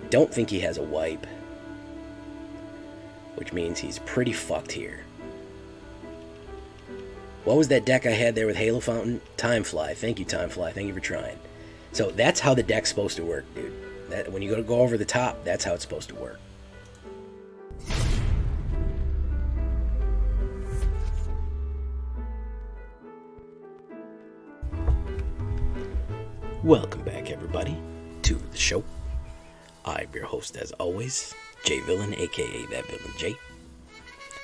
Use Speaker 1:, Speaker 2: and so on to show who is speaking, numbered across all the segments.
Speaker 1: don't think he has a wipe, which means he's pretty fucked here. What was that deck I had there with Halo Fountain? Timefly. Thank you, Timefly. Thank you for trying. So that's how the deck's supposed to work, dude. That, when you go over the top, that's how it's supposed to work. Welcome back, everybody, to the show. I'm your host, as always, J Villain, aka That Villain J.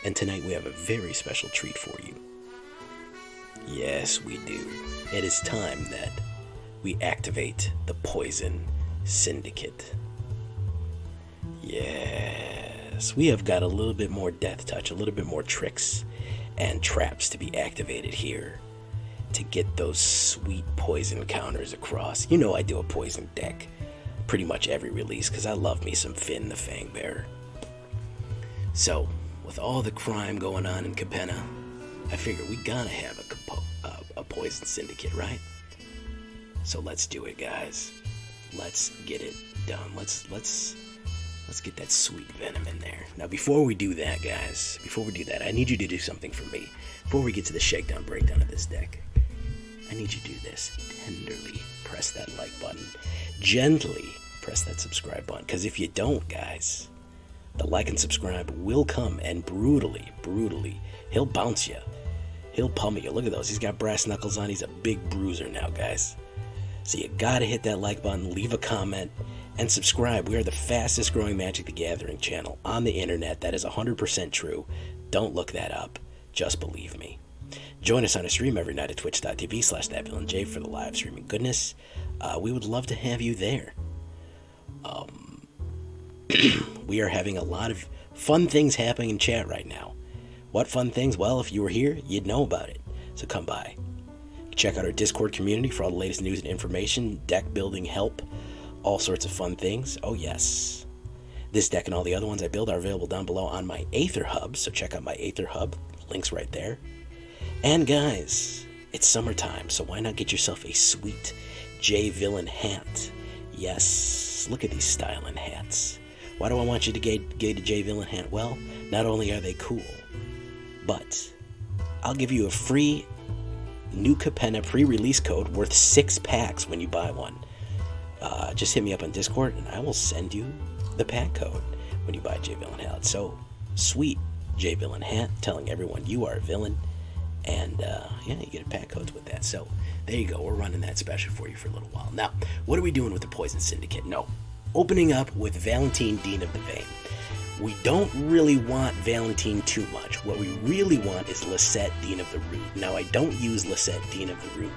Speaker 1: And tonight we have a very special treat for you. Yes, we do. It is time that we activate the Poison Syndicate. Yes, we have got a little bit more death touch, a little bit more tricks and traps to be activated here to get those sweet poison counters across. You know I do a poison deck pretty much every release because I love me some Fynn the Fangbearer. So, with all the crime going on in Capenna, I figure we gotta have a Poison Syndicate, right? So let's do it, guys. Let's get it done. Let's get that sweet venom in there. Now, before we do that, guys, I need you to do something for me. Before we get to the shakedown breakdown of this deck, I need you to do this. Tenderly press that like button. Gently press that subscribe button. Because if you don't, guys, the like and subscribe will come and brutally, he'll bounce you. He'll pummel you. Look at those. He's got brass knuckles on. He's a big bruiser now, guys. So you gotta hit that like button, leave a comment, and subscribe. We are the fastest growing Magic the Gathering channel on the internet. That is 100% true. Don't look that up. Just believe me. Join us on a stream every night at twitch.tv/thatvillainj for the live streaming goodness. We would love to have you there. We are having a lot of fun things happening in chat right now. What fun things? Well, if you were here, you'd know about it. So come by. Check out our Discord community for all the latest news and information, deck building help, all sorts of fun things. Oh yes. This deck and all the other ones I build are available down below on my AetherHub, so check out my AetherHub. Link's right there. And guys, it's summertime, so why not get yourself a sweet J Villain hat? Yes, look at these styling hats. Why do I want you to get a J Villain hat? Well, not only are they cool, but I'll give you a free new Capenna pre-release code worth 6 packs when you buy one. Just hit me up on Discord and I will send you the pack code when you buy a J Villain hat. So sweet J Villain hat telling everyone you are a villain, and yeah, you get a pack codes with that. So there you go. We're running that special for you for a little while. Now, what are we doing with the Poison Syndicate? No, opening up with Valentin, Dean of the Vein. We don't really want Valentin too much. What we really want is Lisette, Dean of the Root. Now, I don't use Lisette, Dean of the Root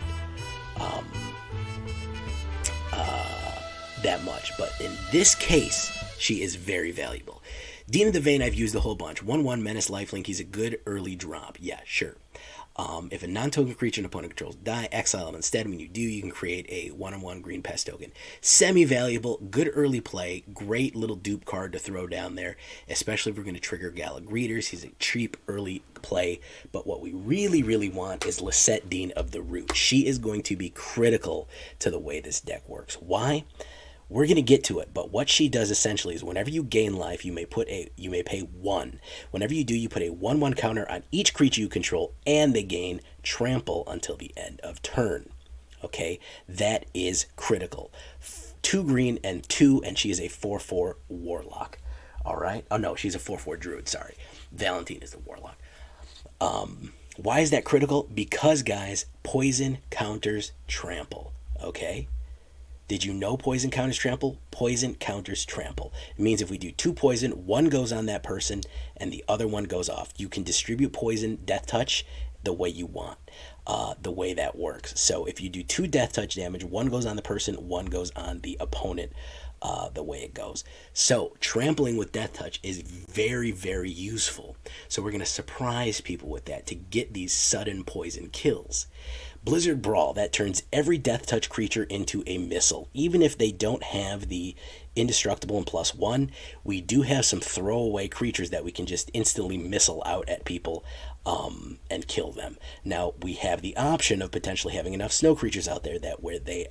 Speaker 1: that much, but in this case, she is very valuable. Dean of the Vein, I've used a whole bunch. 1/1 Menace Lifelink, he's a good early drop. Yeah, sure. If a non-token creature an opponent controls die, exile them instead. When you do, you can create a 1/1 green pest token. Semi-valuable, good early play, great little dupe card to throw down there, especially if we're going to trigger Gala Greeters. He's a cheap early play, but what we really want is Lisette, Dean of the Root. She is going to be critical to the way this deck works. Why? We're going to get to it, but what she does essentially is whenever you gain life, you may pay 1. Whenever you do, you put a 1/1 counter on each creature you control, and they gain trample until the end of turn. Okay, that is critical. 2 green and 2, and she is a 4/4 warlock. All right. Oh no, she's a 4/4 druid. Sorry, Valentin is the warlock. Why is that critical? Because guys, poison counters trample. Okay. Did you know poison counters trample? Poison counters trample. It means if we do 2 poison, 1 goes on that person and the other 1 goes off. You can distribute poison, death touch, the way you want, the way that works. So if you do 2 death touch damage, 1 goes on the person, 1 goes on the opponent, the way it goes. So trampling with death touch is very useful. So we're going to surprise people with that to get these sudden poison kills. Blizzard Brawl, that turns every death touch creature into a missile. Even if they don't have the indestructible and +1, we do have some throwaway creatures that we can just instantly missile out at people and kill them. Now, we have the option of potentially having enough snow creatures out there that where they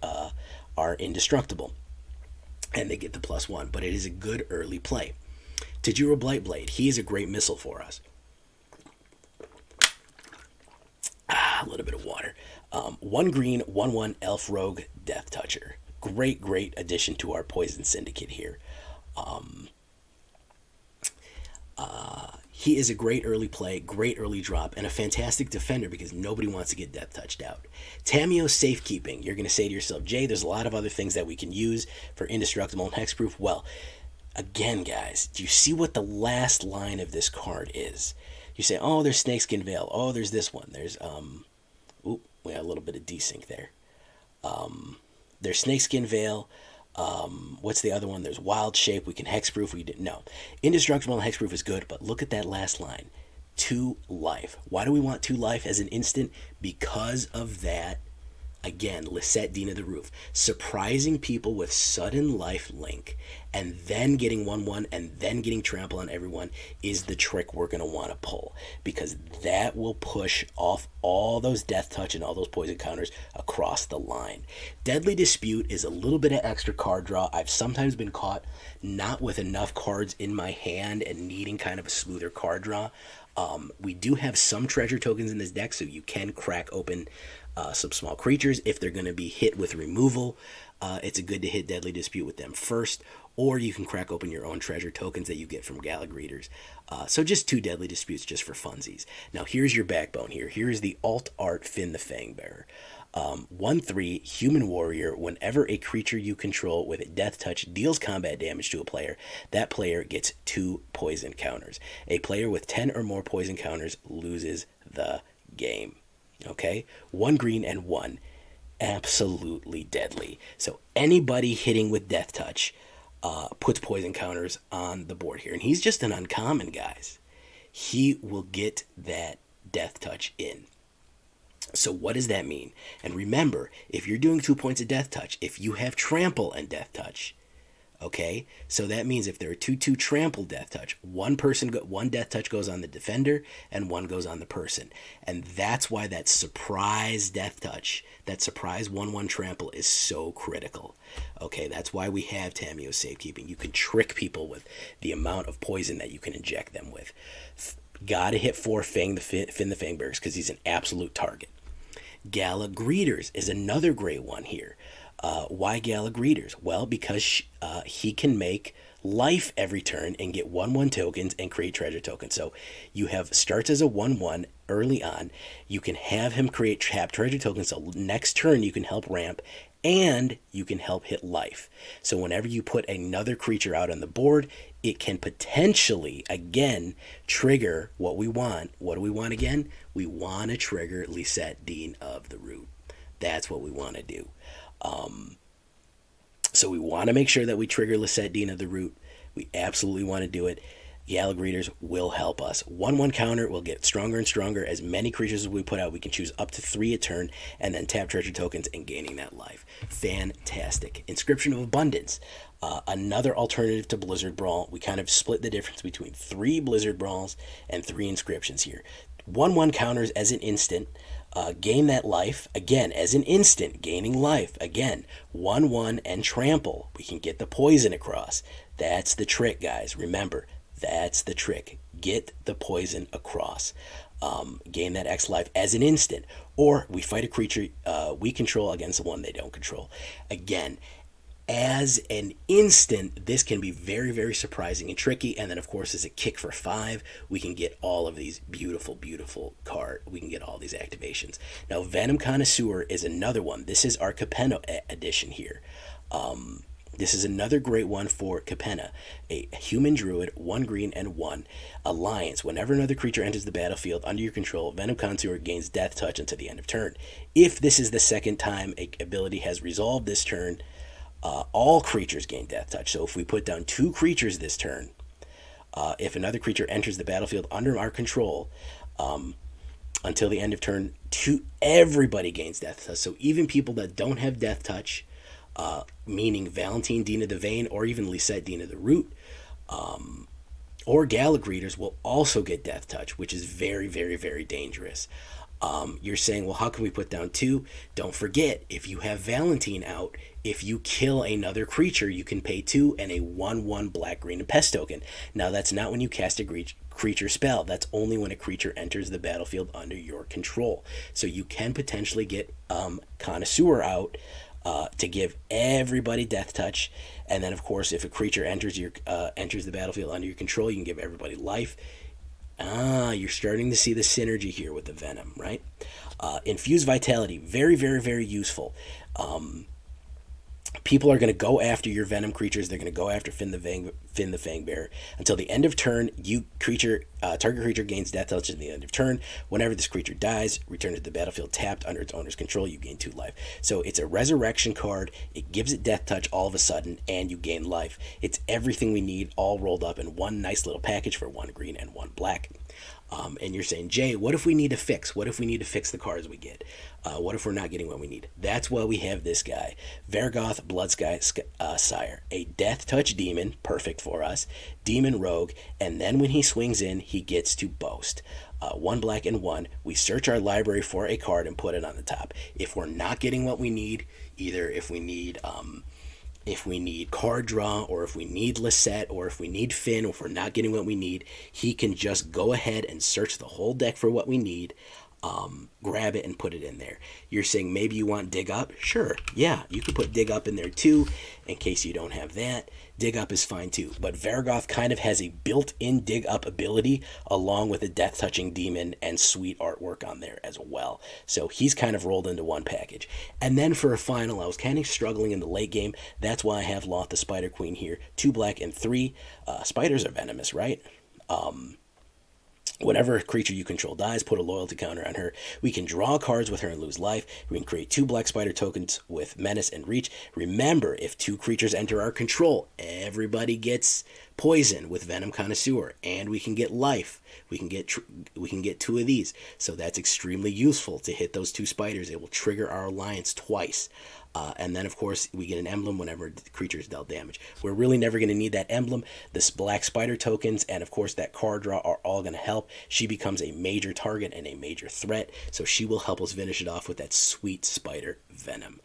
Speaker 1: are indestructible. and they get the +1, but it is a good early play. Tajuru Blightblade, he is a great missile for us. A little bit of water. 1 green, 1/1 Elf Rogue Death Toucher. Great addition to our Poison Syndicate here. He is a great early play, great early drop, and a fantastic defender because nobody wants to get death touched out. Tamiyo Safekeeping. You're going to say to yourself, Jay, there's a lot of other things that we can use for indestructible and hexproof. Well, again, guys, do you see what the last line of this card is? You say, oh, there's Snakeskin Veil. Oh, there's this one. There's, we have a little bit of desync there. There's Snakeskin Veil. What's the other one? There's Wild Shape. We can hexproof. We didn't know. Indestructible and hexproof is good, but look at that last line. 2 life. Why do we want 2 life as an instant? Because of that, again, Lisette, Dean of the Roof. Surprising people with sudden life link and then getting 1/1 and then getting trample on everyone is the trick we're going to want to pull, because that will push off all those death touch and all those poison counters across the line. Deadly Dispute is a little bit of extra card draw. I've sometimes been caught not with enough cards in my hand and needing kind of a smoother card draw. We do have some treasure tokens in this deck, so you can crack open some small creatures if they're going to be hit with removal. It's good to hit Deadly Dispute with them first, or you can crack open your own treasure tokens that you get from Gala Greeters. So just 2 Deadly Disputes just for funsies. Now here's your backbone here. Here's the alt art Fynn the Fangbearer. 1/3 Human Warrior. Whenever a creature you control with a death touch deals combat damage to a player, that player gets 2 poison counters. A player with 10 or more poison counters loses the game. Okay? 1 green and 1. Absolutely deadly. So anybody hitting with death touch puts poison counters on the board here. And he's just an uncommon, guys. He will get that death touch in. So what does that mean? And remember, if you're doing 2 points of death touch, if you have trample and death touch, okay, so that means if there are 2/2 trample death touch, one death touch goes on the defender and 1 goes on the person. And that's why that surprise death touch, that surprise 1/1 trample is so critical. Okay, that's why we have Tamiyo Safekeeping. You can trick people with the amount of poison that you can inject them with. Gotta hit 4 Fynn the Fangbearers because he's an absolute target. Gala Greeters is another great one here. Why Gala Greeters? Well, because he can make life every turn and get 1/1 tokens and create treasure tokens. So you have starts as a 1/1 early on. You can have him create tap treasure tokens. So next turn you can help ramp and you can help hit life. So whenever you put another creature out on the board, it can potentially, again, trigger what we want. What do we want again? We want to trigger Lisette, Dean of the Root. That's what we want to do. So we want to make sure that we trigger Lisette, Dean of the Root. We absolutely want to do it. Gala Greeters will help us. 1/1 counter will get stronger and stronger. As many creatures as we put out, we can choose up to 3 a turn and then tap treasure tokens and gaining that life. Fantastic. Inscription of Abundance. Another alternative to Blizzard Brawl. We kind of split the difference between 3 Blizzard Brawls and 3 inscriptions here. 1/1 counters as an instant. Gain that life, again, as an instant, gaining life, again, 1/1 and trample. We can get the poison across. That's the trick, guys. Remember, that's the trick. Get the poison across. Gain that X life as an instant. Or we fight a creature we control against the one they don't control. Again, as an instant, this can be very, very surprising and tricky. And then, of course, as a kick for 5, we can get all of these beautiful, beautiful cards. We can get all these activations. Now, Venom Connoisseur is another one. This is our Capenna edition here. This is another great one for Capenna. A human druid, 1 green and 1. Alliance. Whenever another creature enters the battlefield under your control, Venom Connoisseur gains death touch until the end of turn. If this is the second time a ability has resolved this turn, all creatures gain death touch. So if we put down 2 creatures this turn, if another creature enters the battlefield under our control until the end of turn, everybody gains death touch. So even people that don't have death touch, meaning Valentin, Dean of the Vein, or even Lisette, Dean of the Root, or Gala Greeters will also get death touch, which is very, very, very dangerous. You're saying, well, how can we put down 2? Don't forget, if you have Valentin out, if you kill another creature, you can pay 2 and a 1/1 black, green, and pest token. Now, that's not when you cast a creature spell. That's only when a creature enters the battlefield under your control. So you can potentially get Connoisseur out to give everybody Death Touch. And then, of course, if a creature enters the battlefield under your control, you can give everybody life. You're starting to see the synergy here with the Venom, right? Infuse Vitality, very, very, very useful. People are going to go after your Venom creatures. They're going to go after Fynn the Fangbearer. Until the end of turn, target creature gains Death Touch at the end of turn. Whenever this creature dies, return to the battlefield tapped under its owner's control. You gain 2 life. So it's a resurrection card. It gives it Death Touch all of a sudden, and you gain life. It's everything we need all rolled up in one nice little package for 1 green and 1 black. And you're saying, Jay, what if we need to fix? What if we need to fix the cards we get? What if we're not getting what we need? That's why we have this guy. Varragoth, Bloodsky, Sire. A Death Touch Demon, perfect for us. Demon Rogue, and then when he swings in, he gets to boast. 1 black and 1. We search our library for a card and put it on the top. If we're not getting what we need, either if we need card draw, or if we need Lisette, or if we need Fynn, or if we're not getting what we need, he can just go ahead and search the whole deck for what we need, grab it and put it in there. You're saying maybe you want Dig Up? Sure, yeah, you can put Dig Up in there too, in case you don't have that. Dig Up is fine too, but Varragoth kind of has a built-in Dig Up ability along with a Death Touching Demon and sweet artwork on there as well. So he's kind of rolled into one package. And then for a final, I was kind of struggling in the late game. That's why I have Lolth the Spider Queen here. 2 black and 3. Spiders are venomous, right? Whenever a creature you control dies, put a loyalty counter on her. We can draw cards with her and lose life. We can create 2 black spider tokens with Menace and Reach. Remember, if 2 creatures enter our control, everybody gets poison with Venom Connoisseur, and we can get life. We can get 2 of these. So that's extremely useful to hit those 2 spiders. It will trigger our alliance twice. And then, of course, we get an emblem whenever the creature is dealt damage. We're really never going to need that emblem. This black spider tokens and, of course, that card draw are all going to help. She becomes a major target and a major threat, so she will help us finish it off with that sweet spider Venom.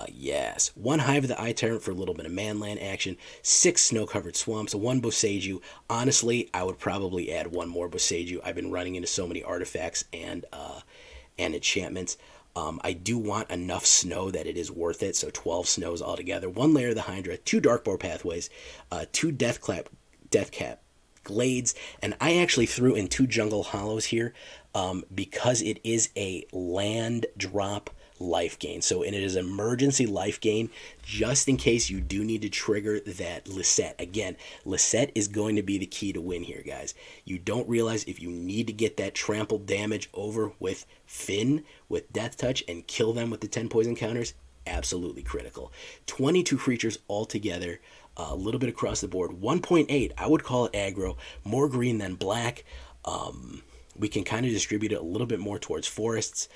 Speaker 1: Yes. 1 Hive of the Eye Tyrant for a little bit of manland action. 6 snow-covered swamps. 1 Boseiju. Honestly, I would probably add 1 more Boseiju. I've been running into so many artifacts and enchantments. I do want enough snow that it is worth it, so 12 snows altogether. 1 Lair of the Hydra, 2 Darkbore Pathways, 2 Deathcap Glades, and I actually threw in 2 Jungle Hollows here because it is a land drop life gain. So it is emergency life gain just in case you do need to trigger that Lisette. Again, Lisette is going to be the key to win here, guys. You don't realize if you need to get that trampled damage over with Fynn with Death Touch and kill them with the 10 poison counters, absolutely critical. 22 creatures altogether, a little bit across the board. 1.8, I would call it aggro, more green than black. We can kind of distribute it a little bit more towards forests.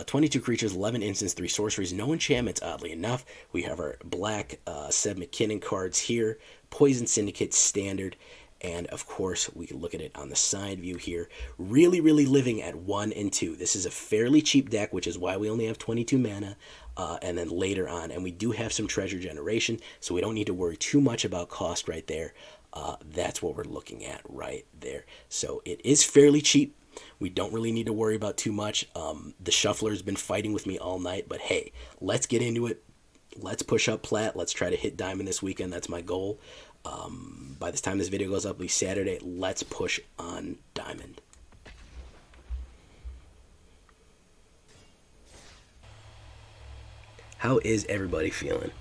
Speaker 1: 22 creatures, 11 instants, 3 sorceries, no enchantments, oddly enough. We have our black Seb McKinnon cards here, Poison Syndicate standard, and of course we can look at it on the side view here. Really, really living at 1 and 2. This is a fairly cheap deck, which is why we only have 22 mana, and then later on, and we do have some treasure generation, so we don't need to worry too much about cost right there. That's what we're looking at right there. So it is fairly cheap. We don't really need to worry about too much. The shuffler's been fighting with me all night, but hey, let's get into it. Let's push up plat. Let's try to hit diamond this weekend. That's my goal. By the time this video goes up, it'll be Saturday. Let's push on diamond. How is everybody feeling?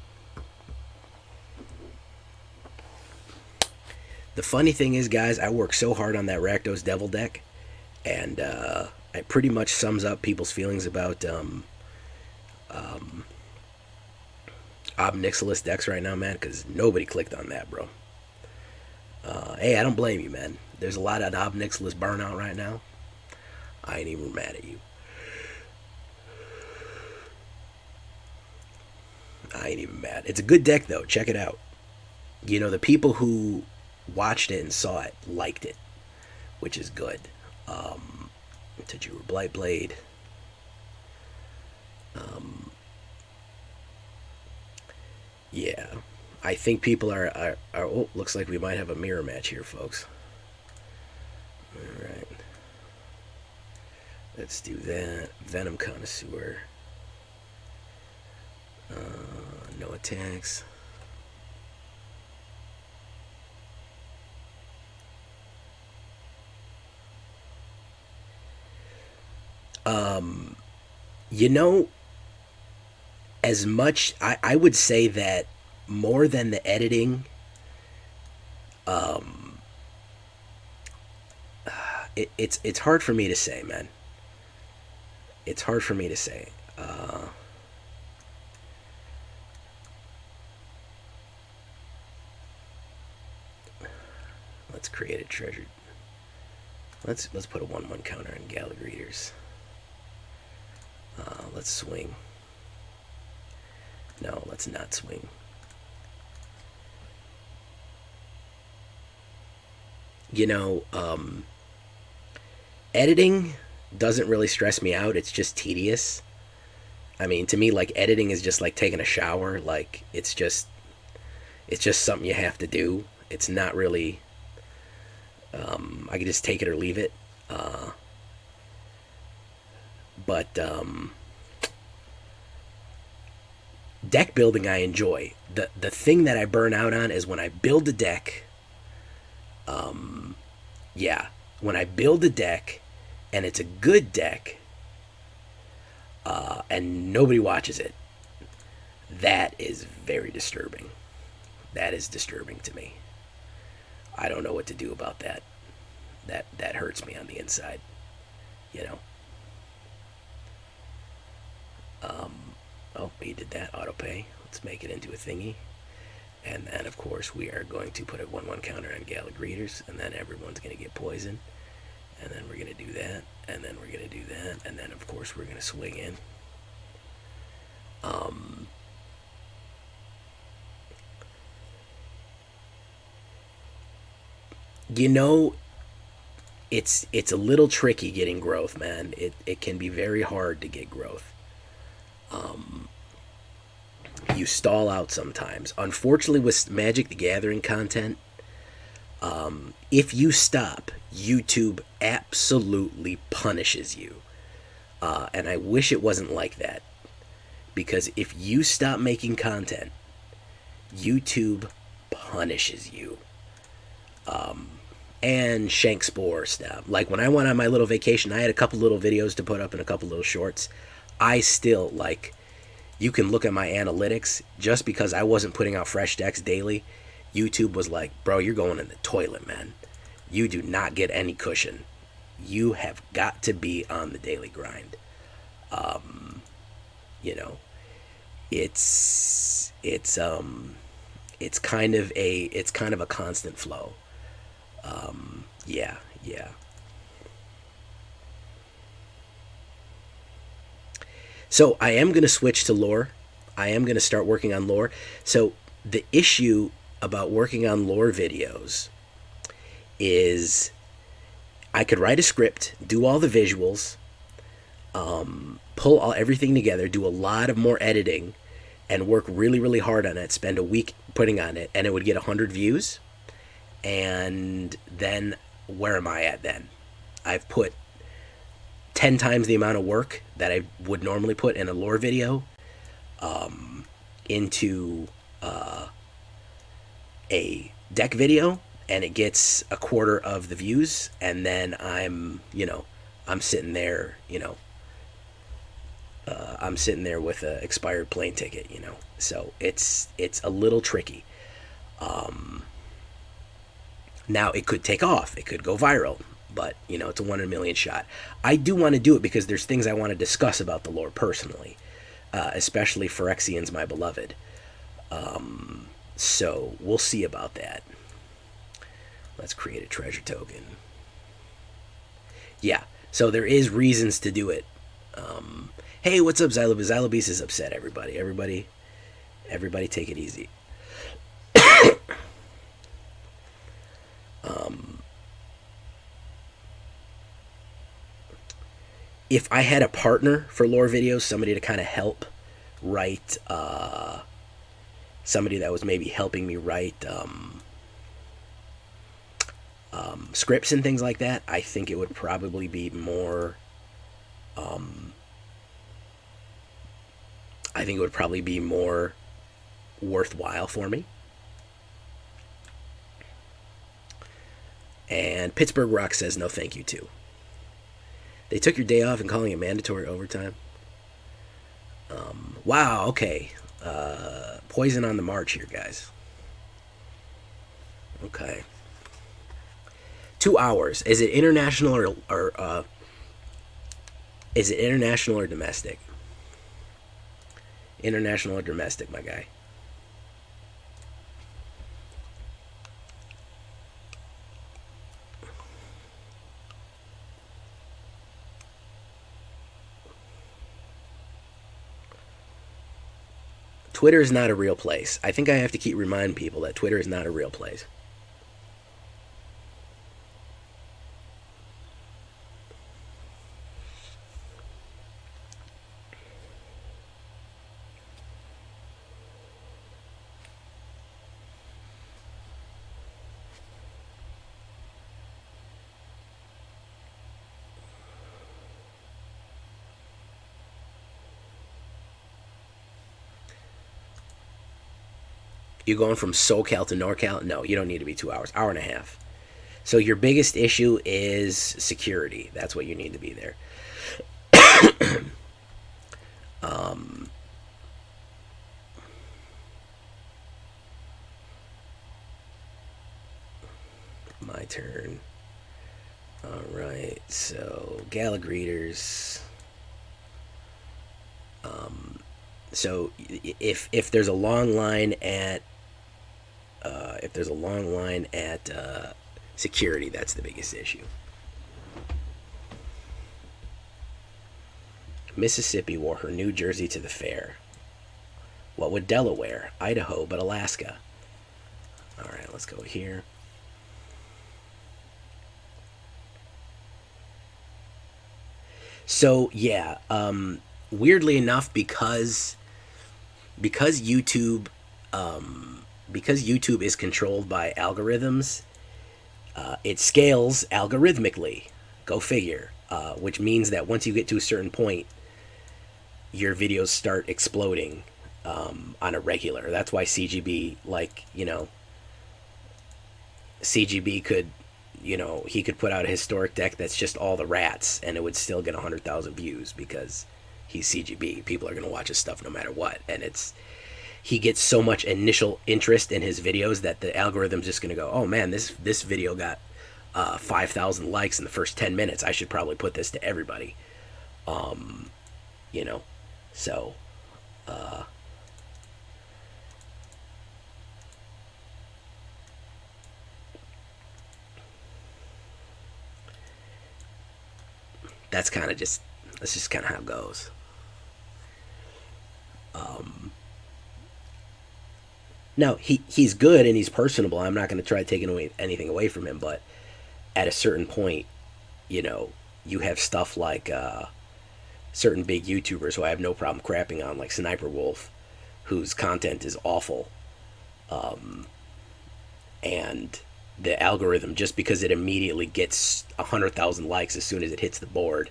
Speaker 1: The funny thing is, guys, I worked so hard on that Rakdos Devil deck, and it pretty much sums up people's feelings about Ob Nixilis decks right now, man, because nobody clicked on that, bro. Hey, I don't blame you, man. There's a lot of Ob Nixilis burnout right now. I ain't even mad at you. I ain't even mad. It's a good deck, though. Check it out. You know, the people who watched it and saw it liked it, which is good. Tajuru Blightblade, Yeah, I think people are. Oh, looks like we might have a mirror match here, folks. All right, let's do that. Venom Connoisseur. No attacks. You know, as much I would say that more than the editing, it's hard for me to say, man. It's hard for me to say. Let's create a treasure. Let's put a 1/1 counter on Gala Greeters. Let's swing. No, let's not swing. You know, editing doesn't really stress me out. It's just tedious. I mean, to me, like editing is just like taking a shower. Like it's just something you have to do. It's not really. I can just take it or leave it. But deck building I enjoy. The thing that I burn out on is when I build a deck. Yeah, when I build a deck and it's a good deck, and nobody watches it, that is very disturbing. That is disturbing to me. I don't know what to do about that. That hurts me on the inside, you know. Oh, he did that auto pay. Let's make it into a thingy. And then, of course, we are going to put a 1/1 counter on Gala Greeters, and then everyone's going to get poisoned. And then we're going to do that, and then we're going to do that, and then, of course, we're going to swing in. You know, it's a little tricky getting growth, man. It can be very hard to get growth. You stall out sometimes. Unfortunately, with Magic the Gathering content, if you stop, YouTube absolutely punishes you. And I wish it wasn't like that. Because if you stop making content, YouTube punishes you. And Shank Spore stuff. Like when I went on my little vacation, I had a couple little videos to put up and a couple little shorts. I still, like, you can look at my analytics. Just because I wasn't putting out fresh decks daily, YouTube was like, bro, you're going in the toilet, man. You do not get any cushion. You have got to be on the daily grind. You know, it's kind of a constant flow. Yeah. So I am going to switch to lore. I am going to start working on lore. So the issue about working on lore videos is I could write a script, do all the visuals, pull everything together, do a lot of more editing, and work really, really hard on it, spend a week putting on it, and it would get 100 views. And then where am I at then? I've put 10 times the amount of work that I would normally put in a lore video into a deck video, and it gets a quarter of the views, and then I'm sitting there, I'm sitting there with an expired plane ticket, so it's a little tricky. Now it could take off, it could go viral, but it's a 1 in a million shot. I do want to do it because there's things I want to discuss about the lore personally, especially Phyrexian's my beloved. So we'll see about that. Let's create a treasure token. Yeah, so there is reasons to do it. Hey, what's up, Xylobis? Xylobis is upset, everybody. Everybody take it easy. if I had a partner for lore videos, somebody to kind of help write, somebody that was maybe helping me write scripts and things like that, I think it would probably be more. I think it would probably be more worthwhile for me. And Pittsburgh Rock says no thank you too. They took your day off and calling it mandatory overtime. Wow, okay. Poison on the march here, guys. Okay. 2 hours. Is it international or is it international or domestic? International or domestic, my guy? Twitter is not a real place. I think I have to keep reminding people that Twitter is not a real place. You going from SoCal to NorCal? No, you don't need to be 2 hours. Hour and a half. So your biggest issue is security. That's what you need to be there. My turn. All right. So Gala Greeters. So if there's a long line at security, that's the biggest issue. Mississippi wore her New Jersey to the fair. What would Delaware? Idaho, but Alaska. All right, let's go here. So yeah, weirdly enough, because YouTube is controlled by algorithms, it scales algorithmically. Go figure. Which means that once you get to a certain point, your videos start exploding on a regular. That's why CGB, CGB could, he could put out a historic deck that's just all the rats, and it would still get 100,000 views because he's CGB. People are going to watch his stuff no matter what, and he gets so much initial interest in his videos that the algorithm's just going to go, oh man, this video got 5,000 likes in the first 10 minutes. I should probably put this to everybody. So that's just kind of how it goes. Now he's good and he's personable. I'm not going to try taking anything away from him, but at a certain point, you have stuff like certain big YouTubers who I have no problem crapping on, like Sniper Wolf, whose content is awful, and the algorithm, just because it immediately gets 100,000 likes as soon as it hits the board.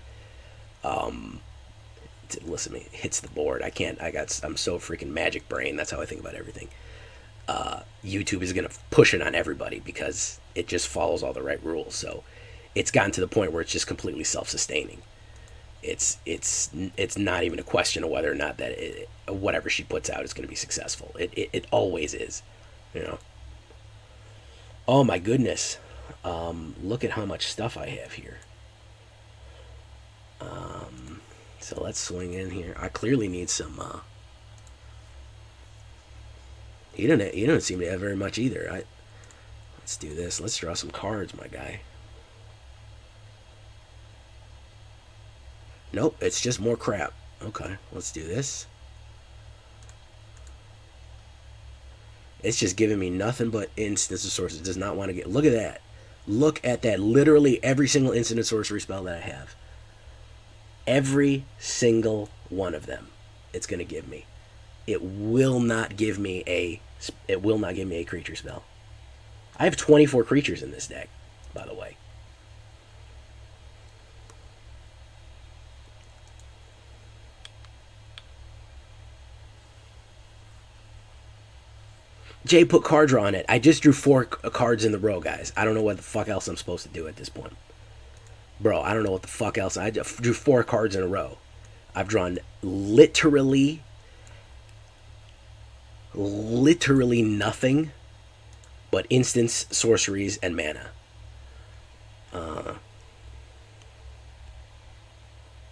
Speaker 1: Listen to me, hits the board. I'm so freaking magic brain. That's how I think about everything. YouTube is going to push it on everybody because it just follows all the right rules. So it's gotten to the point where it's just completely self-sustaining. It's not even a question of whether or not that whatever she puts out is going to be successful. It always is, Oh my goodness. Look at how much stuff I have here. So let's swing in here. I clearly need some You don't seem to have very much either. Let's do this. Let's draw some cards, my guy. Nope, it's just more crap. Okay, let's do this. It's just giving me nothing but instance of sources. It does not want to get... Look at that. Look at that. Literally every single instant of sorcery spell that I have. Every single one of them, it's going to give me. It will not give me a creature spell. I have 24 creatures in this deck, by the way. Jay put card draw on it. I just drew 4 cards in the row, guys. I don't know what the fuck else I'm supposed to do at this point. Bro, I don't know what the fuck else. I just drew 4 cards in a row. I've drawn literally nothing but instants, sorceries, and mana.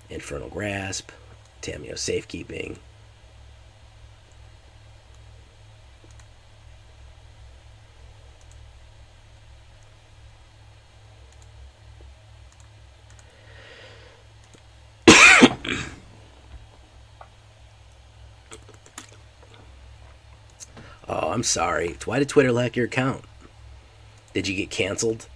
Speaker 1: Infernal Grasp, Tamiyo Safekeeping. Oh, I'm sorry. Why did Twitter hack your account? Did you get canceled?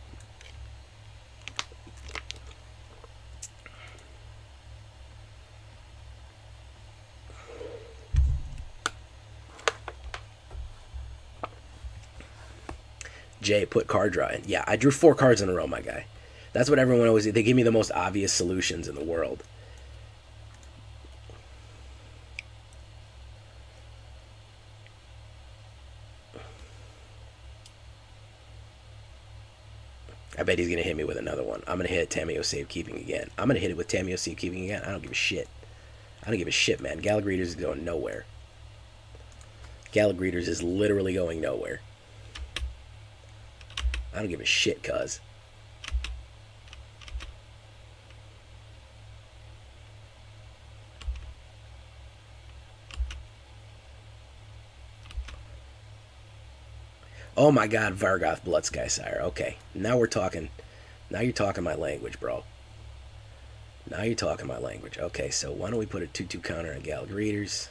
Speaker 1: Jay put card draw in. Yeah, I drew 4 cards in a row, my guy. That's what everyone always... They give me the most obvious solutions in the world. I bet he's going to hit me with another one. I'm going to hit Tamiyo Safekeeping again. I'm going to hit it with Tamiyo Safekeeping again. I don't give a shit. I don't give a shit, man. Gala Greeters is going nowhere. Gala Greeters is literally going nowhere. I don't give a shit, cuz. Oh my god, Varragoth, Bloodsky, Sire. Okay, now we're talking. Now you're talking my language, bro. Now you're talking my language. Okay, so why don't we put a 2/2 counter on Gala Greeters?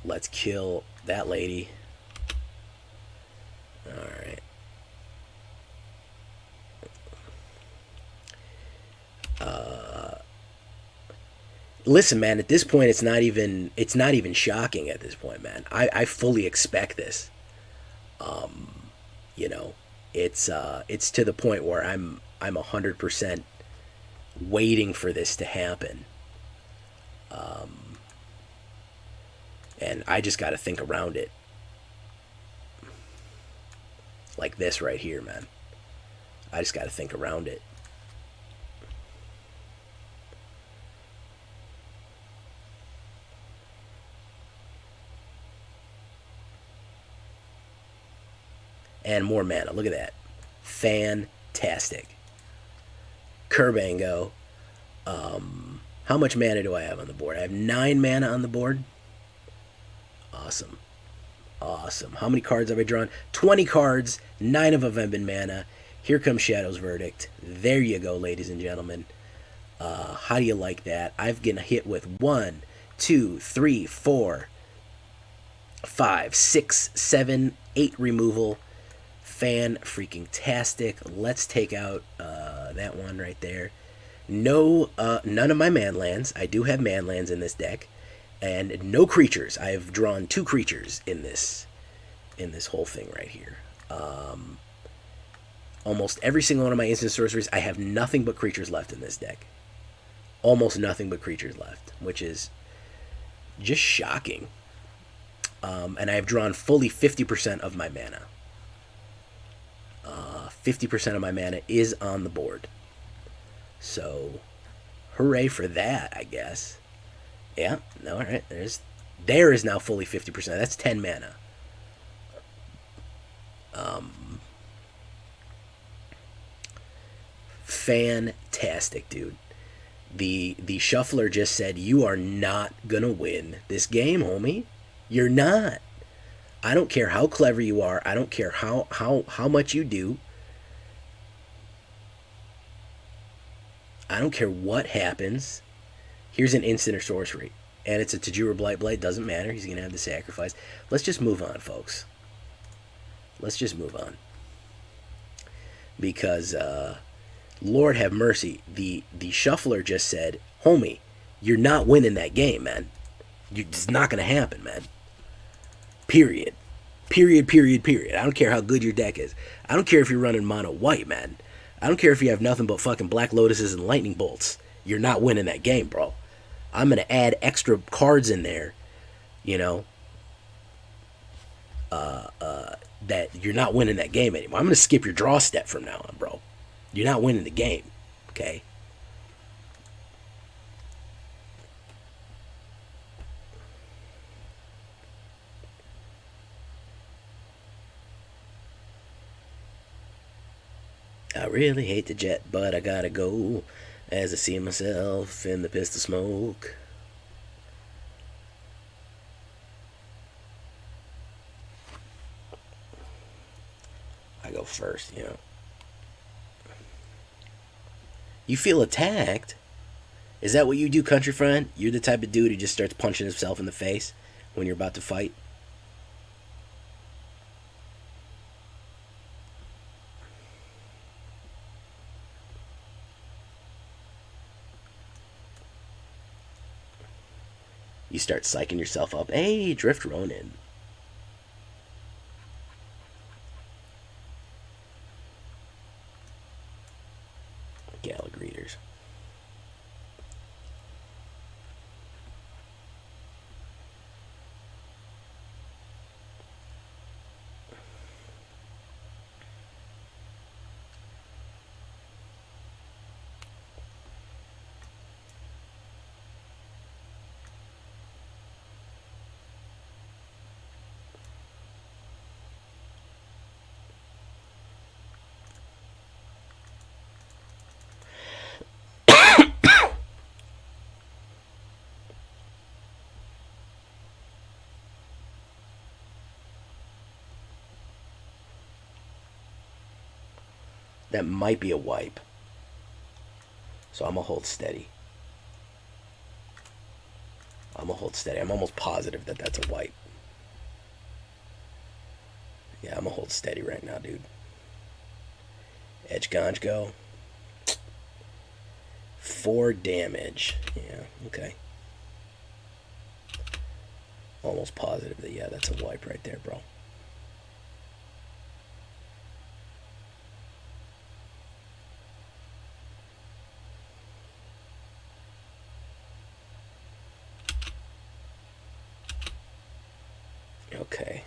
Speaker 1: Let's kill that lady. Alright. Listen, man, at this point it's not even shocking at this point, man. I fully expect this. You know, it's to the point where I'm 100% waiting for this to happen. And I just got to think around it. Like this right here, man. I just got to think around it. And more mana. Look at that. Fantastic. Kerbango. How much mana do I have on the board? I have 9 mana on the board. Awesome. Awesome. How many cards have I drawn? 20 cards. 9 of them have been mana. Here comes Shadow's Verdict. There you go, ladies and gentlemen. How do you like that? I've been hit with 1, 2, 3, 4, 5, 6, 7, 8 removal. Fan-freaking-tastic. Let's take out that one right there. No, none of my manlands. I do have manlands in this deck. And no creatures. I have drawn 2 creatures in this whole thing right here. Almost every single one of my instant sorceries, I have nothing but creatures left in this deck. Almost nothing but creatures left, which is just shocking. And I have drawn fully 50% of my mana. 50% of my mana is on the board. So, hooray for that, I guess. Yeah, no, all right. There is now fully 50%. That's 10 mana. Fantastic, dude. The shuffler just said, you are not gonna win this game, homie. You're not. I don't care how clever you are. I don't care how much you do. I don't care what happens. Here's an instant or sorcery. And it's a Tajuru Blightblade. Doesn't matter. He's going to have the sacrifice. Let's just move on, folks. Let's just move on. Because Lord have mercy. The shuffler just said, homie, you're not winning that game, man. It's not going to happen, man. Period. Period, period, period. I don't care how good your deck is. I don't care if you're running mono white, man. I don't care if you have nothing but fucking Black Lotuses and Lightning Bolts. You're not winning that game, bro. I'm going to add extra cards in there, you know, that you're not winning that game anymore. I'm going to skip your draw step from now on, bro. You're not winning the game, okay? I really hate the jet, but I gotta go as I see myself in the pistol smoke. I go first, you know. You feel attacked? Is that what you do, country friend? You're the type of dude who just starts punching himself in the face when you're about to fight? You start psyching yourself up. Hey, Drift Ronin. Gala Greeters. That might be a wipe. So I'm going to hold steady. I'm going to hold steady. I'm almost positive that that's a wipe. Yeah, I'm going to hold steady right now, dude. Edge Ganj go. 4 damage. Yeah, okay. Almost positive that, yeah, that's a wipe right there, bro. Okay.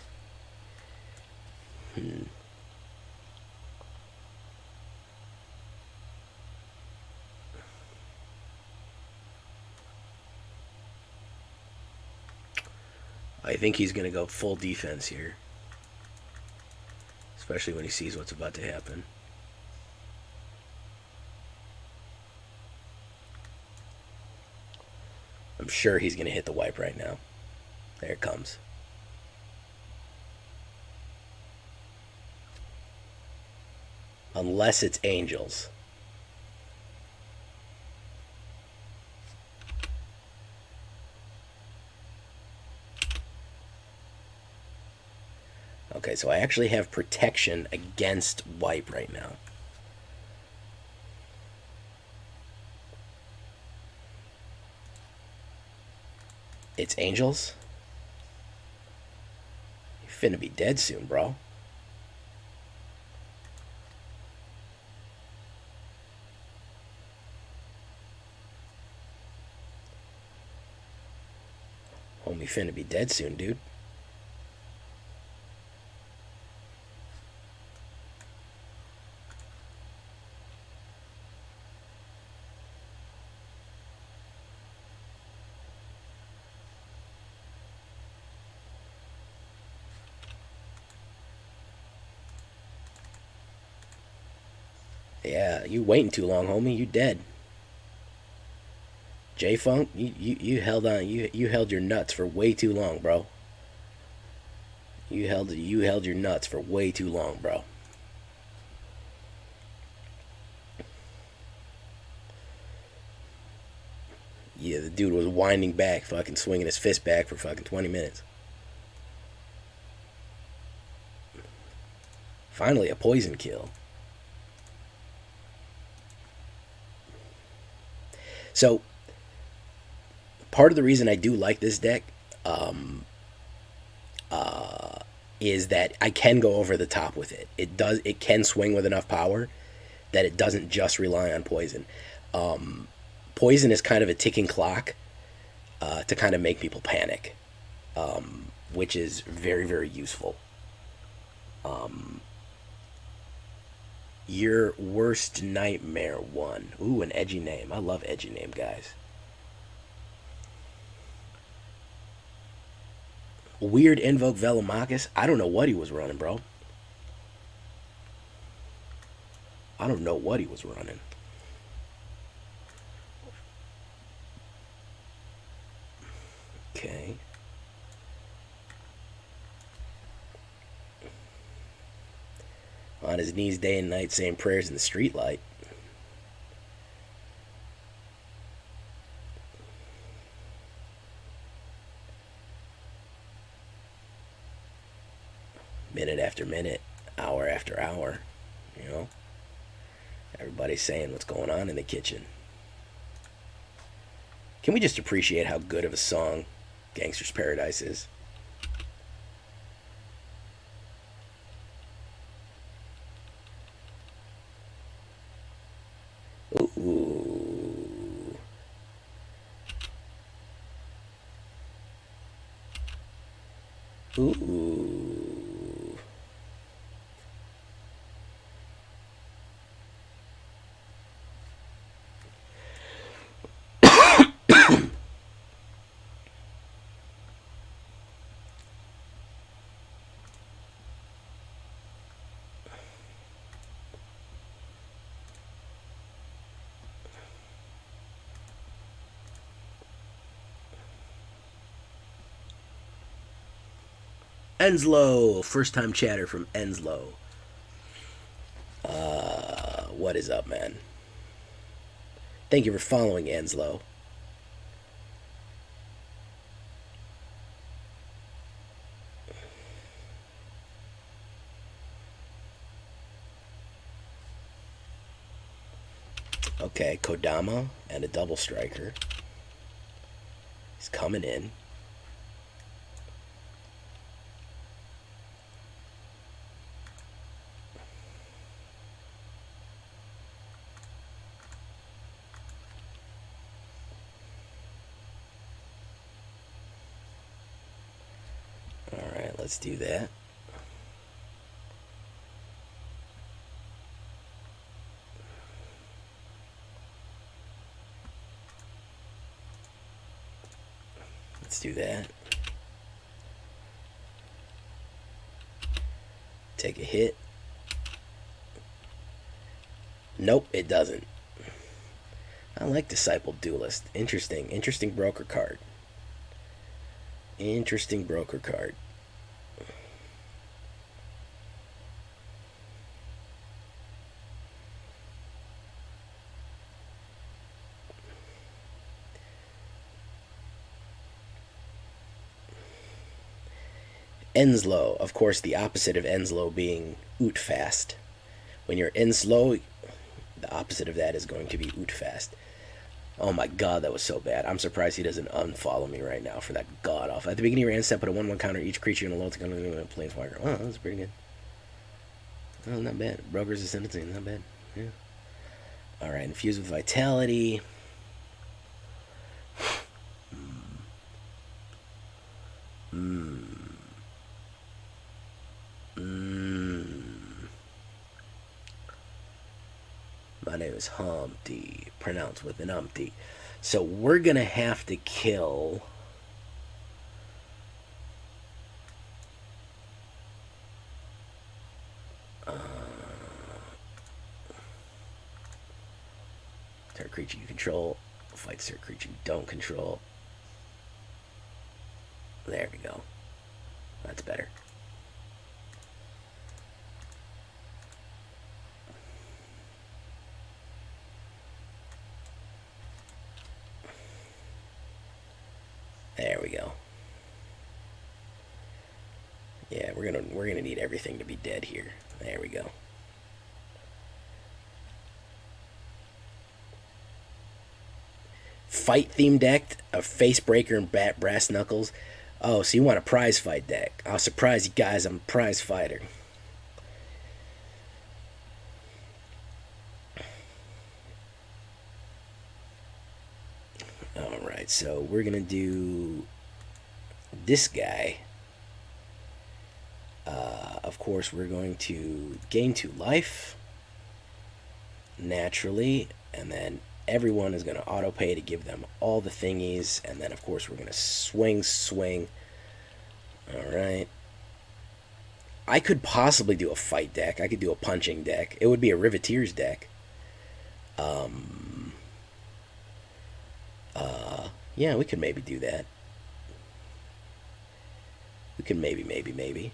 Speaker 1: I think he's going to go full defense here. Especially when he sees what's about to happen. I'm sure he's going to hit the wipe right now. There it comes. Unless it's angels. Okay, so I actually have protection against wipe right now. It's angels? You're finna be dead soon, bro. Homie finna be dead soon, dude. Yeah, you waiting too long, homie. You dead. J-Funk, you held on. You held your nuts for way too long, bro. You held your nuts for way too long, bro. Yeah, the dude was winding back, fucking swinging his fist back for fucking 20 minutes. Finally, a poison kill. So part of the reason I do like this deck is that I can go over the top with it. It can swing with enough power that it doesn't just rely on poison. Poison is kind of a ticking clock to kind of make people panic, which is very, very useful. Your worst nightmare one. Ooh, an edgy name. I love edgy name, guys. Weird Invoke Velomachus. I don't know what he was running, bro. I don't know what he was running. Okay. On his knees day and night saying prayers in the streetlight. Minute after minute, hour after hour, you know. Everybody's saying what's going on in the kitchen. Can we just appreciate how good of a song Gangster's Paradise is? Ooh. Ooh. Enslow, first time chatter from Enslow. What is up, man? Thank you for following, Enslow. Okay, Kodama and a double striker. He's coming in. Alright, let's do that. Let's do that. Take a hit. Nope, it doesn't. I like Disciple Duelist. Interesting. Interesting broker card. Interesting broker card. Enslow, of course, the opposite of Enslow being Ootfast. When you're Enslow, the opposite of that is going to be Ootfast. Oh my god, that was so bad. I'm surprised he doesn't unfollow me right now for that god off. At the beginning of your end step, put a 1/1 counter each creature in a Lolth Planeswalker. Oh, that was pretty good. Oh, not bad. Broker's Ascendancy, not bad. Yeah. Alright, Infuse with Vitality. My name is Humpty, pronounced with an umpty. So we're gonna have to kill target creature you control, fight target creature you don't control. There we go. That's better. There we go. Yeah, we're gonna need everything to be dead here. There we go. fight theme deck, a face breaker and brass knuckles. Oh, so you want a prize fight deck? I'll surprise you guys. I'm a prize fighter. All right, so we're gonna do this guy. Of course, we're going to gain 2 life naturally, and then everyone is going to auto pay to give them all the thingies, and then of course we're going to swing. All right. I could possibly do a fight deck. I could do a punching deck. It would be a Riveteers deck. Yeah, we could maybe do that. We could maybe.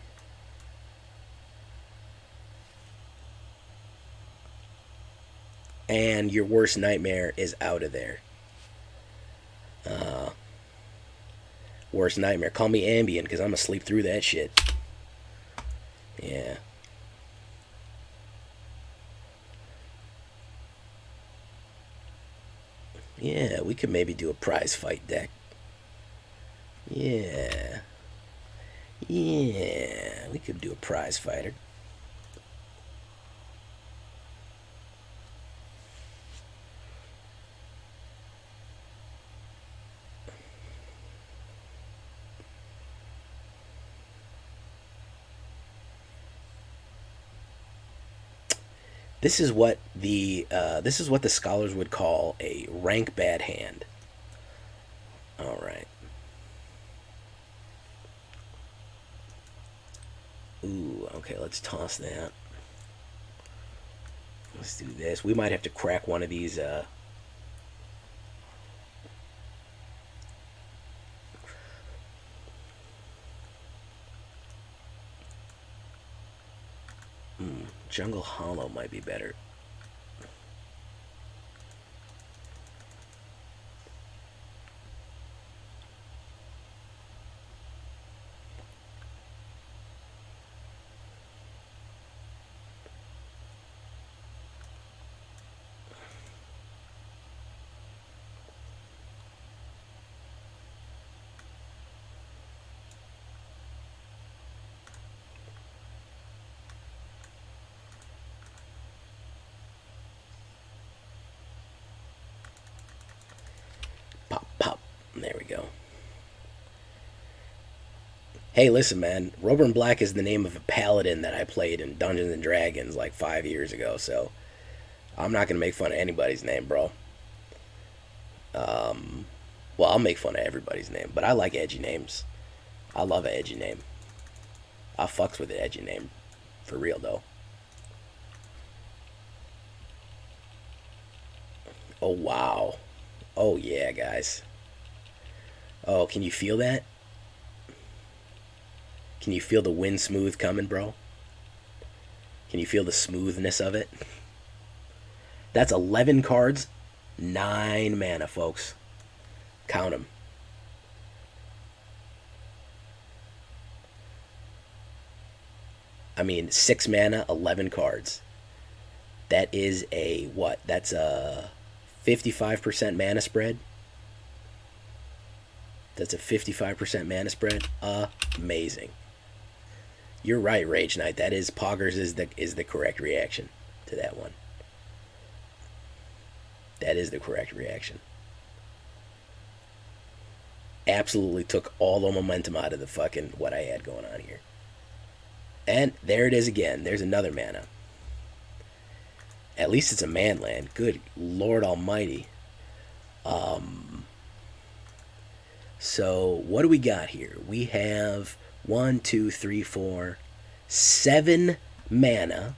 Speaker 1: And your worst nightmare is out of there. Worst nightmare. Call me Ambien, because I'm going to sleep through that shit. Yeah. Yeah, we could maybe do a prize fight deck. Yeah. Yeah, we could do a prize fighter. This is what the scholars would call a rank bad hand. All right. Ooh, okay, let's toss that. Let's do this. We might have to crack one of these. Jungle Hollow might be better. There we go. Hey, listen, man. Rober Black is the name of a paladin that I played in Dungeons and Dragons like 5 years ago, so I'm not going to make fun of anybody's name, bro. Well, I'll make fun of everybody's name, but I like edgy names. I love an edgy name. I fucks with an edgy name. For real, though. Oh, wow. Oh, yeah, guys. Oh, can you feel that? Can you feel the wind smooth coming, bro? Can you feel the smoothness of it? That's 11 cards, 9 mana, folks. Count them. I mean, 6 mana, 11 cards. That is a, what? That's a 55% mana spread. That's a 55% mana spread. Amazing. You're right, Rage Knight. That is Poggers is the correct reaction to that one. That is the correct reaction. Absolutely took all the momentum out of the fucking what I had going on here. And there it is again. There's another mana. At least it's a manland. Good Lord Almighty. So what do we got here? We have 1, 2, 3, 4, 7 mana.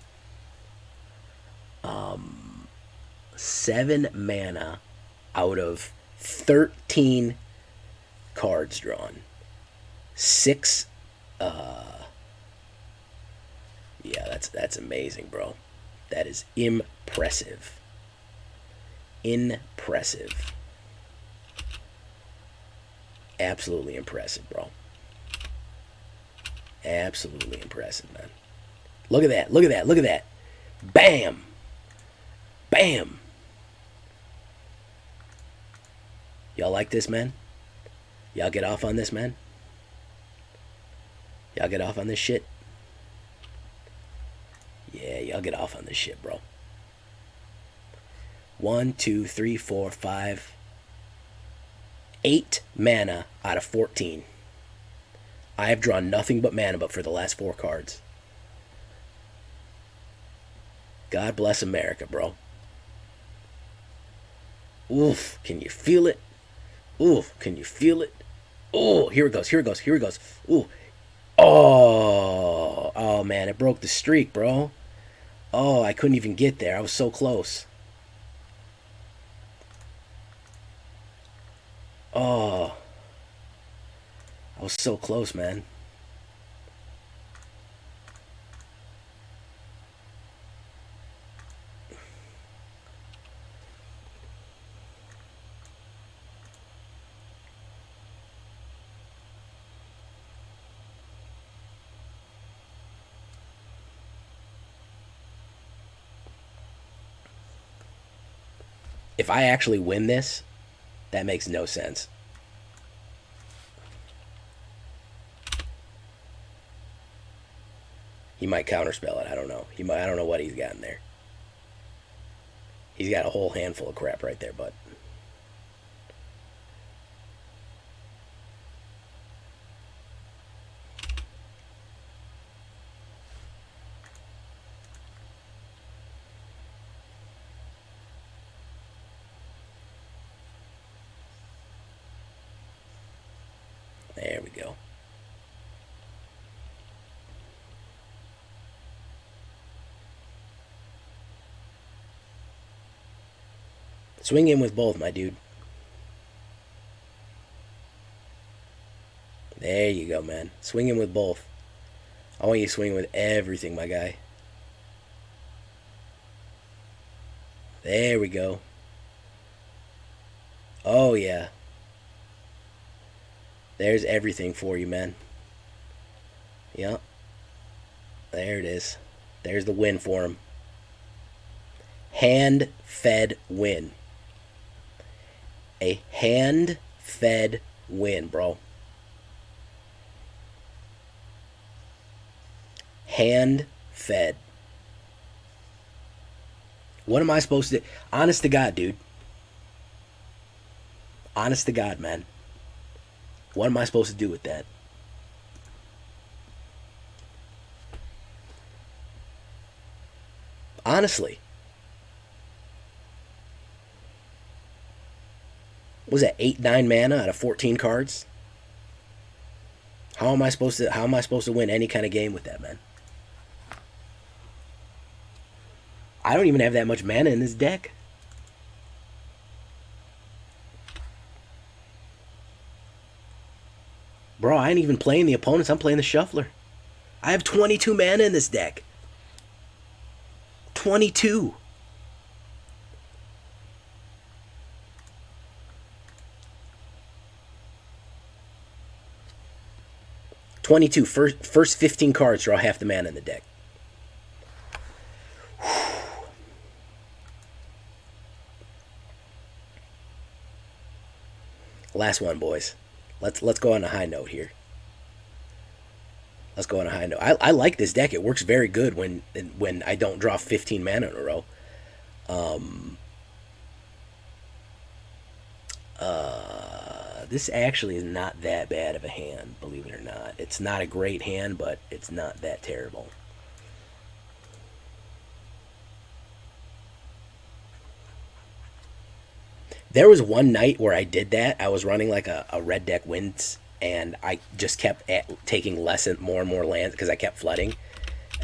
Speaker 1: 7 mana out of 13 cards drawn. 6. Yeah, that's amazing, bro. That is impressive. Impressive. Absolutely impressive, bro. Absolutely impressive, man. Look at that. Look at that. Look at that. Bam. Bam. Y'all like this, man? Y'all get off on this, man? Y'all get off on this shit? Yeah, y'all get off on this shit, bro. 1, 2, 3, 4, 5, 8 mana out of 14. I have drawn nothing but mana but for the last 4 cards. God bless America, bro. Oof, can you feel it? Oof, can you feel it? Oh, here it goes, here it goes, here it goes. Ooh. Oh, oh man, it broke the streak, bro. Oh, I couldn't even get there. I was so close. Oh, I was so close, man. If I actually win this, that makes no sense. He might counterspell it. I don't know. He might. I don't know what he's got in there. He's got a whole handful of crap right there, bud. There we go. Swing in with both, my dude. There you go, man. Swing in with both. I want you to swing with everything, my guy. There we go. Oh, yeah. There's everything for you, man. Yep. There it is. There's the win for him. Hand-fed win. A hand-fed win, bro. Hand-fed. What am I supposed to do? Honest to God, dude. Honest to God, man. What am I supposed to do with that? Honestly. Was that 8, 9 mana out of 14 cards? How am I supposed to win any kind of game with that, man? I don't even have that much mana in this deck. Bro, I ain't even playing the opponents. I'm playing the shuffler. I have 22 mana in this deck. 22. First 15 cards draw half the mana in the deck. Last one, boys. Let's go on a high note here. Let's go on a high note. I like this deck. It works very good when I don't draw 15 mana in a row. This actually is not that bad of a hand, believe it or not. It's not a great hand, but it's not that terrible. There was one night where I did that. I was running like a red deck wins, and I just kept taking less and more lands because I kept flooding,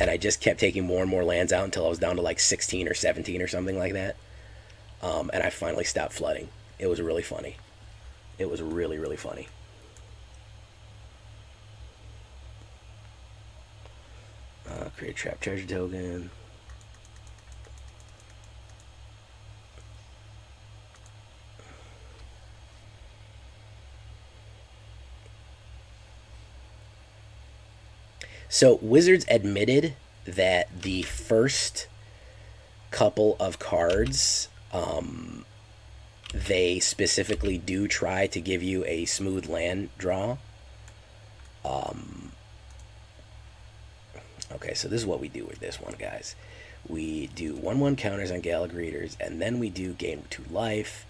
Speaker 1: and I just kept taking more and more lands out until I was down to like 16 or 17 or something like that. And I finally stopped flooding. It was really funny. It was really, really funny. Create a trap treasure token. So Wizards admitted that the first couple of cards they specifically do try to give you a smooth land draw. Okay, so this is what we do with this one, guys. We do 1/1 counters on Gala Greeters, and then we do gain 2 life.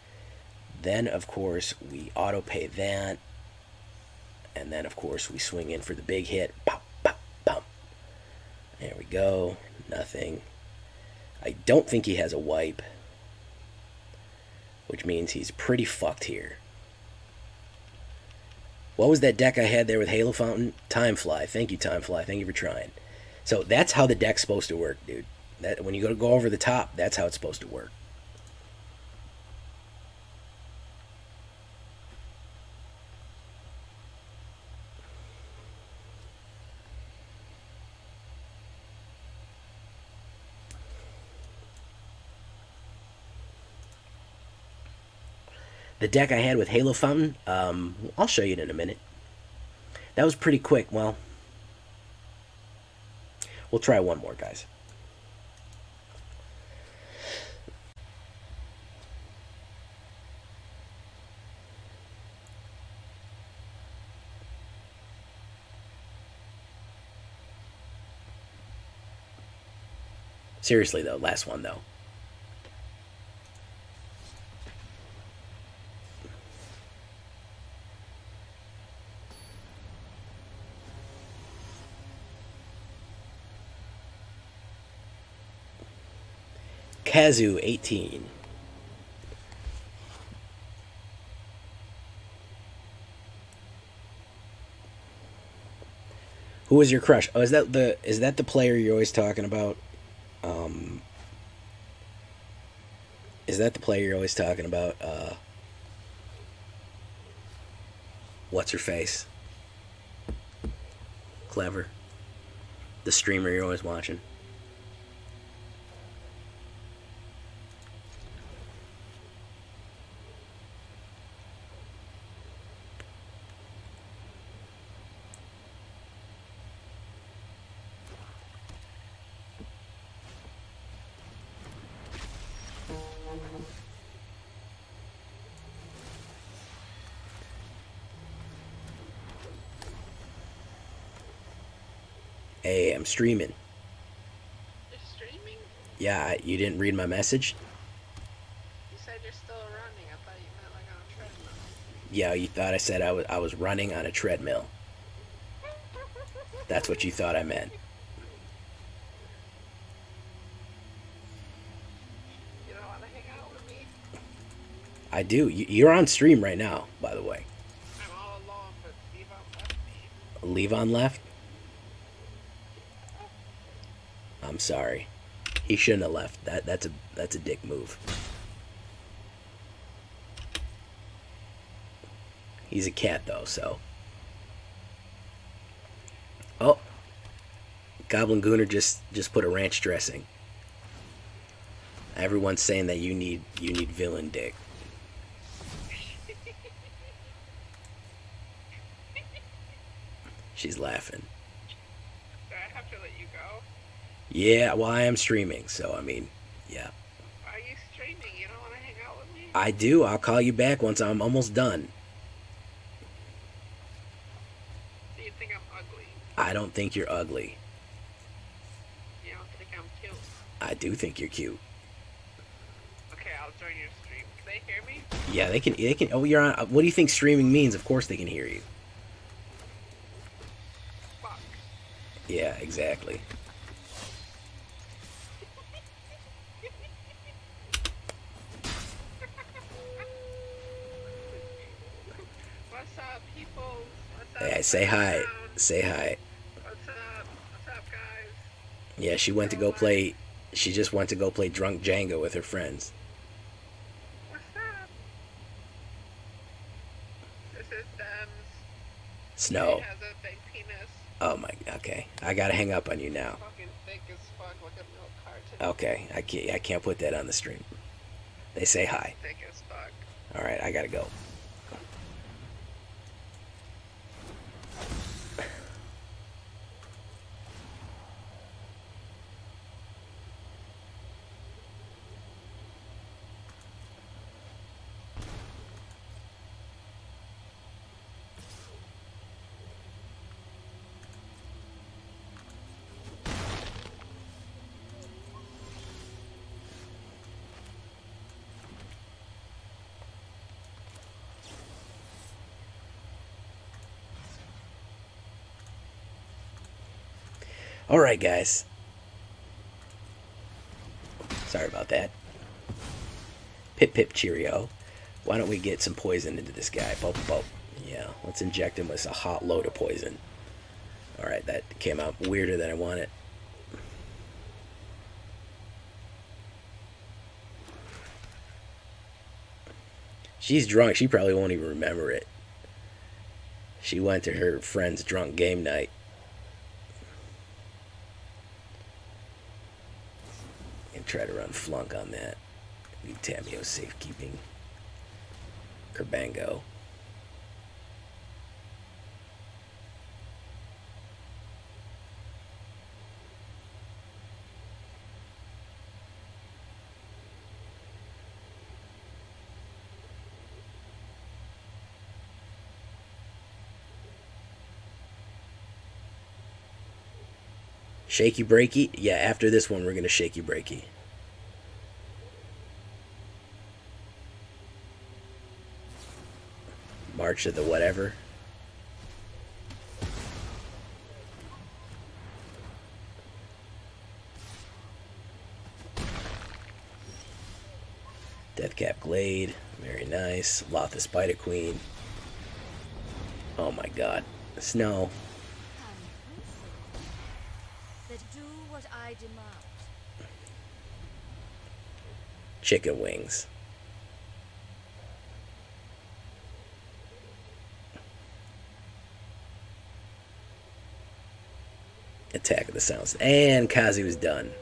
Speaker 1: Then, of course, we auto pay that. And then, of course, we swing in for the big hit. Pop, pop, pop. There we go. Nothing. I don't think he has a wipe, which means he's pretty fucked here. What was that deck I had there with Halo Fountain? Timefly. Thank you, Timefly. Thank you for trying. So that's how the deck's supposed to work, dude. That when you go over the top, that's how it's supposed to work. The deck I had with Halo Fountain, I'll show you it in a minute. That was pretty quick. Well, we'll try one more, guys. Seriously, though, last one, though. Kazu 18. Who was your crush? Oh, is that the player you're always talking about? Is that the player you're always talking about? What's her face? Clever. The streamer you're always watching. Hey, I'm streaming.
Speaker 2: You're streaming?
Speaker 1: Yeah, you didn't read my message?
Speaker 2: You said you're still running. I thought you meant like on a treadmill.
Speaker 1: Yeah, you thought I said I was running on a treadmill. That's what you thought I meant.
Speaker 2: You don't want to hang out with me?
Speaker 1: I do. You're on stream right now, by the way.
Speaker 2: I'm all alone, but Levon left me.
Speaker 1: Levon left? I'm sorry. He shouldn't have left. That's a dick move. He's a cat though, so. Oh. Goblin Gooner just put a ranch dressing. Everyone's saying that you need villain dick. She's laughing.
Speaker 2: Do I have to let you go?
Speaker 1: Yeah, well, I am streaming, so I mean, yeah.
Speaker 2: Why are you streaming? You don't want to hang out with me?
Speaker 1: I do. I'll call you back once I'm almost done.
Speaker 2: Do you think I'm ugly?
Speaker 1: I don't think you're ugly.
Speaker 2: You don't think I'm cute?
Speaker 1: I do think you're cute.
Speaker 2: Okay, I'll join your stream. Can they hear me?
Speaker 1: Yeah, they can. Oh, you're on. What do you think streaming means? Of course they can hear you.
Speaker 2: Fuck.
Speaker 1: Yeah, exactly.
Speaker 2: What's up, people? What's up?
Speaker 1: Hey, say hi. Say hi.
Speaker 2: What's up? What's up, guys?
Speaker 1: Yeah, she went to go play. She just went to go play drunk Jenga with her friends.
Speaker 2: What's up? This is Dems.
Speaker 1: Snow.
Speaker 2: He has a big penis.
Speaker 1: Oh my. Okay, I gotta hang up on you now.
Speaker 2: Fucking thick as fuck, like a milk carton.
Speaker 1: Okay, I can't put that on the stream. They say hi.
Speaker 2: Thick as fuck.
Speaker 1: All right, I gotta go. Alright, guys. Sorry about that. Pip pip cheerio. Why don't we get some poison into this guy? Boop, boop. Yeah, let's inject him with a hot load of poison. Alright, that came out weirder than I wanted. She's drunk. She probably won't even remember it. She went to her friend's drunk game night. And try to run flunk on that. Need Tamiyo safekeeping. Kerbango. Shaky breaky? Yeah, after this one we're gonna shaky breaky. March of the whatever. Deathcap Glade, very nice. Lolth the Spider Queen. Oh my god. Snow. Chicken wings. Attack of the Sounds. And Kazi was done.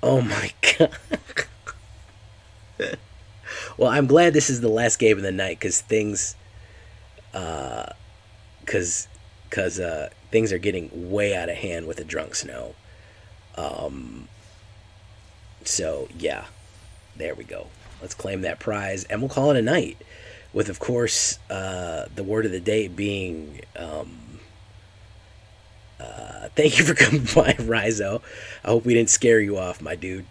Speaker 1: Oh my god. Well, I'm glad this is the last game of the night because things things are getting way out of hand with the drunk snow. So yeah, there we go. Let's claim that prize and we'll call it a night with, of course, the word of the day being thank you for coming by, Rizo. I hope we didn't scare you off, my dude.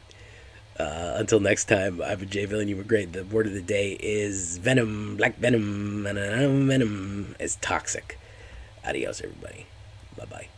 Speaker 1: Until next time, I've been Jay Villainy. You were great. The word of the day is Venom, Black Venom, and Venom is toxic. Adios, everybody. Bye-bye.